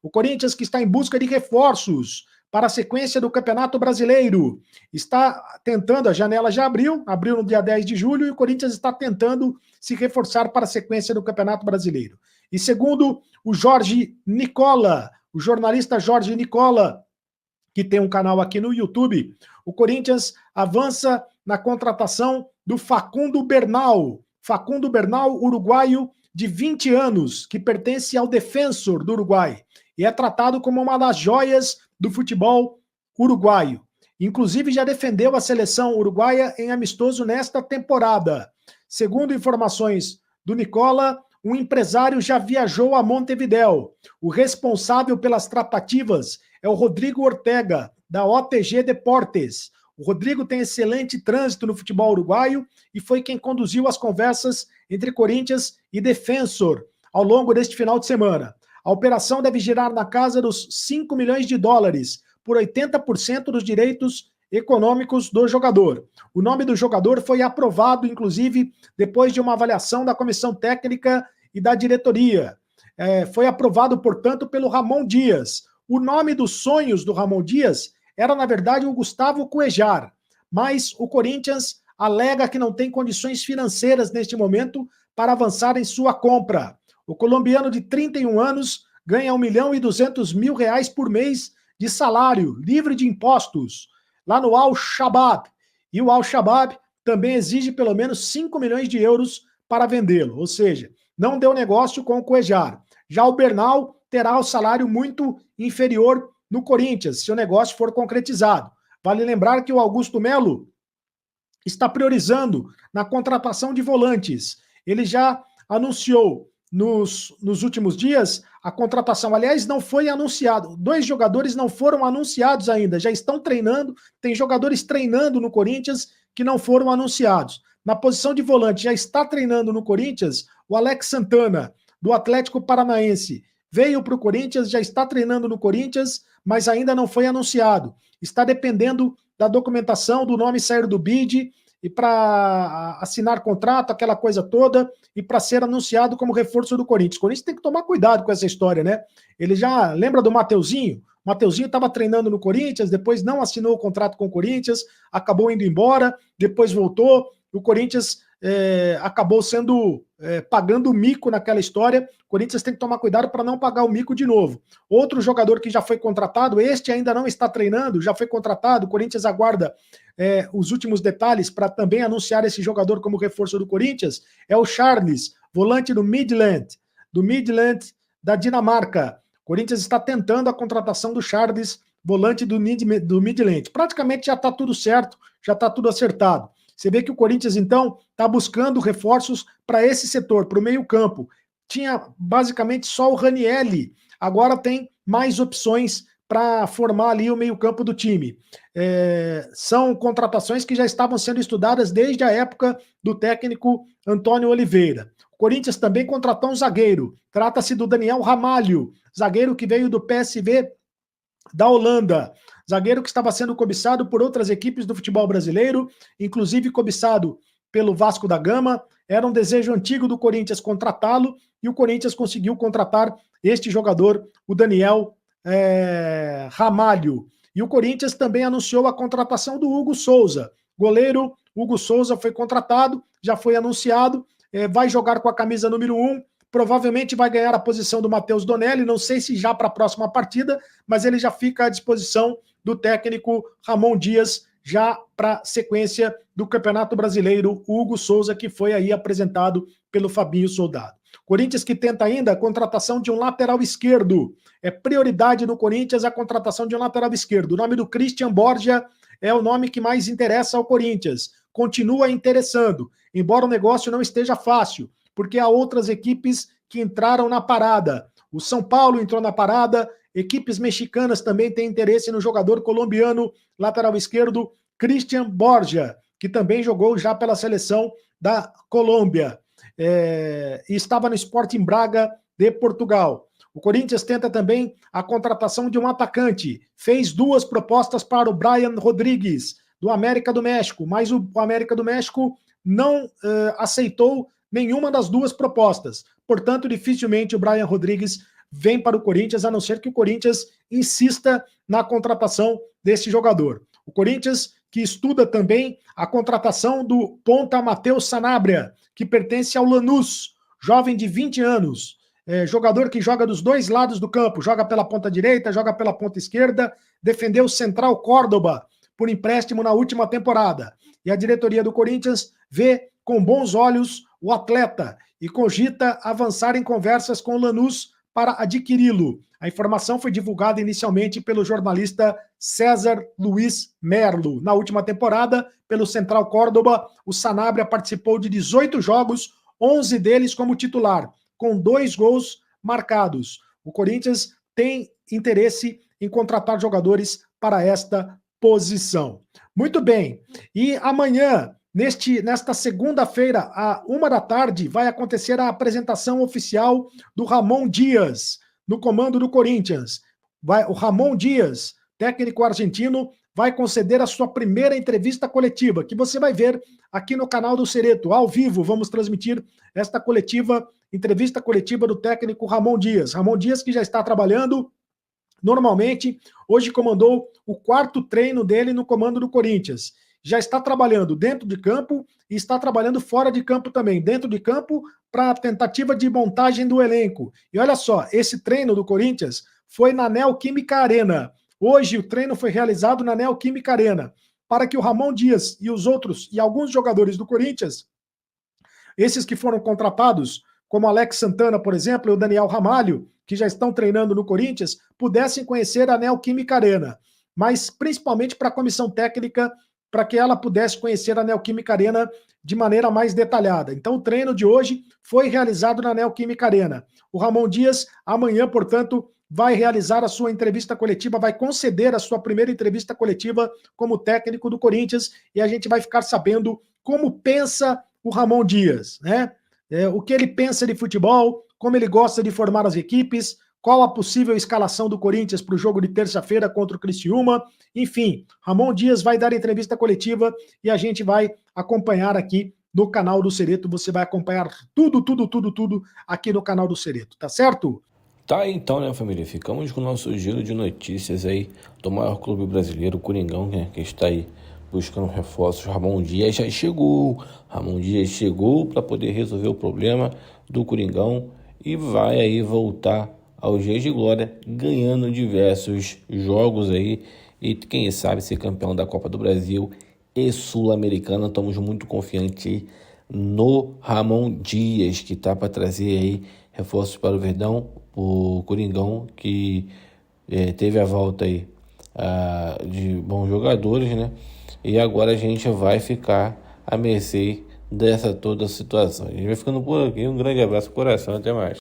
O Corinthians, que está em busca de reforços para a sequência do Campeonato Brasileiro, está tentando, a janela já abriu no dia 10 de julho, e o Corinthians está tentando se reforçar para a sequência do Campeonato Brasileiro. E segundo o Jorge Nicola, o jornalista Jorge Nicola, que tem um canal aqui no YouTube, o Corinthians avança na contratação do Facundo Bernal. Facundo Bernal, uruguaio de 20 anos, que pertence ao Defensor do Uruguai e é tratado como uma das joias do futebol uruguaio. Inclusive, já defendeu a seleção uruguaia em amistoso nesta temporada. Segundo informações do Nicola, um empresário já viajou a Montevidéu. O responsável pelas tratativas é o Rodrigo Ortega, da OTG Deportes. O Rodrigo tem excelente trânsito no futebol uruguaio e foi quem conduziu as conversas entre Corinthians e Defensor ao longo deste final de semana. A operação deve girar na casa dos 5 milhões de dólares, por 80% dos direitos econômicos do jogador. O nome do jogador foi aprovado, inclusive, depois de uma avaliação da comissão técnica e da diretoria. Foi aprovado, portanto, pelo Ramon Dias. O nome dos sonhos do Ramon Dias era, na verdade, o Gustavo Cuejar, mas o Corinthians alega que não tem condições financeiras neste momento para avançar em sua compra. O colombiano de 31 anos ganha R$1.200.000 por mês de salário, livre de impostos, lá no Al-Shabaab. E o Al-Shabaab também exige pelo menos 5 milhões de euros para vendê-lo, ou seja, não deu negócio com o Cuejar. Já o Bernal terá o salário muito inferior no Corinthians, se o negócio for concretizado. Vale lembrar que o Augusto Melo está priorizando na contratação de volantes. Ele já anunciou nos últimos dias a contratação. Aliás, não foi anunciado. 2 jogadores não foram anunciados ainda, já estão treinando. Tem jogadores treinando no Corinthians que não foram anunciados. Na posição de volante, já está treinando no Corinthians o Alex Santana, do Atlético Paranaense. Veio para o Corinthians, já está treinando no Corinthians, mas ainda não foi anunciado. Está dependendo da documentação, do nome sair do BID, e para assinar contrato, aquela coisa toda, e para ser anunciado como reforço do Corinthians. O Corinthians tem que tomar cuidado com essa história, né? Ele já lembra do Mateuzinho? O Mateuzinho estava treinando no Corinthians, depois não assinou o contrato com o Corinthians, acabou indo embora, depois voltou, o Corinthians acabou pagando o mico naquela história. O Corinthians tem que tomar cuidado para não pagar o mico de novo. Outro jogador que já foi contratado, este ainda não está treinando, já foi contratado, o Corinthians aguarda os últimos detalhes para também anunciar esse jogador como reforço do Corinthians, é o Charles, volante do Midland da Dinamarca. O Corinthians está tentando a contratação do Charles, volante do Midland. Praticamente já está tudo certo, já está tudo acertado. Você vê que o Corinthians, então, está buscando reforços para esse setor, para o meio-campo. Tinha basicamente só o Ranielli, agora tem mais opções para formar ali o meio-campo do time. São contratações que já estavam sendo estudadas desde a época do técnico Antônio Oliveira. O Corinthians também contratou um zagueiro. Trata-se do Daniel Ramalho, zagueiro que veio do PSV da Holanda. Zagueiro que estava sendo cobiçado por outras equipes do futebol brasileiro, inclusive cobiçado pelo Vasco da Gama. Era um desejo antigo do Corinthians contratá-lo e o Corinthians conseguiu contratar este jogador, o Daniel Ramalho. E o Corinthians também anunciou a contratação do Hugo Souza. Goleiro Hugo Souza foi contratado, já foi anunciado, vai jogar com a camisa número 1, provavelmente vai ganhar a posição do Matheus Donelli, não sei se já para a próxima partida, mas ele já fica à disposição do técnico Ramon Dias, já para a sequência do Campeonato Brasileiro, o Hugo Souza, que foi aí apresentado pelo Fabinho Soldado. Corinthians que tenta ainda a contratação de um lateral esquerdo. É prioridade no Corinthians a contratação de um lateral esquerdo. O nome do Christian Borja é o nome que mais interessa ao Corinthians. Continua interessando, embora o negócio não esteja fácil, porque há outras equipes que entraram na parada. O São Paulo entrou na parada, equipes mexicanas também têm interesse no jogador colombiano, lateral esquerdo, Christian Borja, que também jogou já pela seleção da Colômbia. E estava no Sporting Braga de Portugal. O Corinthians tenta também a contratação de um atacante. Fez 2 propostas para o Brian Rodrigues, do América do México, mas o América do México não aceitou nenhuma das 2 propostas. Portanto, dificilmente o Brian Rodrigues vem para o Corinthians, a não ser que o Corinthians insista na contratação desse jogador. O Corinthians que estuda também a contratação do ponta Matheus Sanabria, que pertence ao Lanús, jovem de 20 anos, jogador que joga dos dois lados do campo, joga pela ponta direita, joga pela ponta esquerda, defendeu o Central Córdoba por empréstimo na última temporada. E a diretoria do Corinthians vê com bons olhos o atleta e cogita avançar em conversas com o Lanús para adquiri-lo. A informação foi divulgada inicialmente pelo jornalista César Luiz Merlo. Na última temporada, pelo Central Córdoba, o Sanabria participou de 18 jogos, 11 deles como titular, com 2 gols marcados. O Corinthians tem interesse em contratar jogadores para esta posição. Muito bem. E amanhã, nesta segunda-feira, à 13h, vai acontecer a apresentação oficial do Ramon Dias, no comando do Corinthians. O Ramon Dias, técnico argentino, vai conceder a sua primeira entrevista coletiva, que você vai ver aqui no canal do Cereto, ao vivo. Vamos transmitir esta entrevista coletiva do técnico Ramon Dias. Ramon Dias, que já está trabalhando normalmente, hoje comandou o 4º treino dele no comando do Corinthians. Já está trabalhando dentro de campo e está trabalhando fora de campo também. Dentro de campo, para a tentativa de montagem do elenco. E olha só, esse treino do Corinthians foi na Neoquímica Arena. Hoje o treino foi realizado na Neoquímica Arena, para que o Ramon Dias e os outros, e alguns jogadores do Corinthians, esses que foram contratados, como Alex Santana, por exemplo, e o Daniel Ramalho, que já estão treinando no Corinthians, pudessem conhecer a Neoquímica Arena, mas principalmente para a comissão técnica, para que ela pudesse conhecer a Neoquímica Arena de maneira mais detalhada. Então o treino de hoje foi realizado na Neoquímica Arena. O Ramon Dias, amanhã, portanto, vai realizar a sua entrevista coletiva, vai conceder a sua primeira entrevista coletiva como técnico do Corinthians, e a gente vai ficar sabendo como pensa o Ramon Dias, né? O que ele pensa de futebol, como ele gosta de formar as equipes, qual a possível escalação do Corinthians para o jogo de terça-feira contra o Criciúma. Enfim, Ramon Dias vai dar entrevista coletiva e a gente vai acompanhar aqui no canal do Cereto. Você vai acompanhar tudo aqui no canal do Cereto, tá certo? Tá, então, né, família? Ficamos com o nosso giro de notícias aí do maior clube brasileiro, o Coringão, né, que está aí buscando reforços. Ramon Dias já chegou. Ramon Dias chegou para poder resolver o problema do Coringão e vai aí voltar aos dias de glória, ganhando diversos jogos aí e quem sabe ser campeão da Copa do Brasil e Sul-Americana. Estamos muito confiantes no Ramon Dias, que tá para trazer aí reforços para o Verdão, o Coringão, que teve a volta aí de bons jogadores, né? E agora a gente vai ficar à mercê dessa toda a situação. A gente vai ficando por aqui. Um grande abraço, coração, até mais.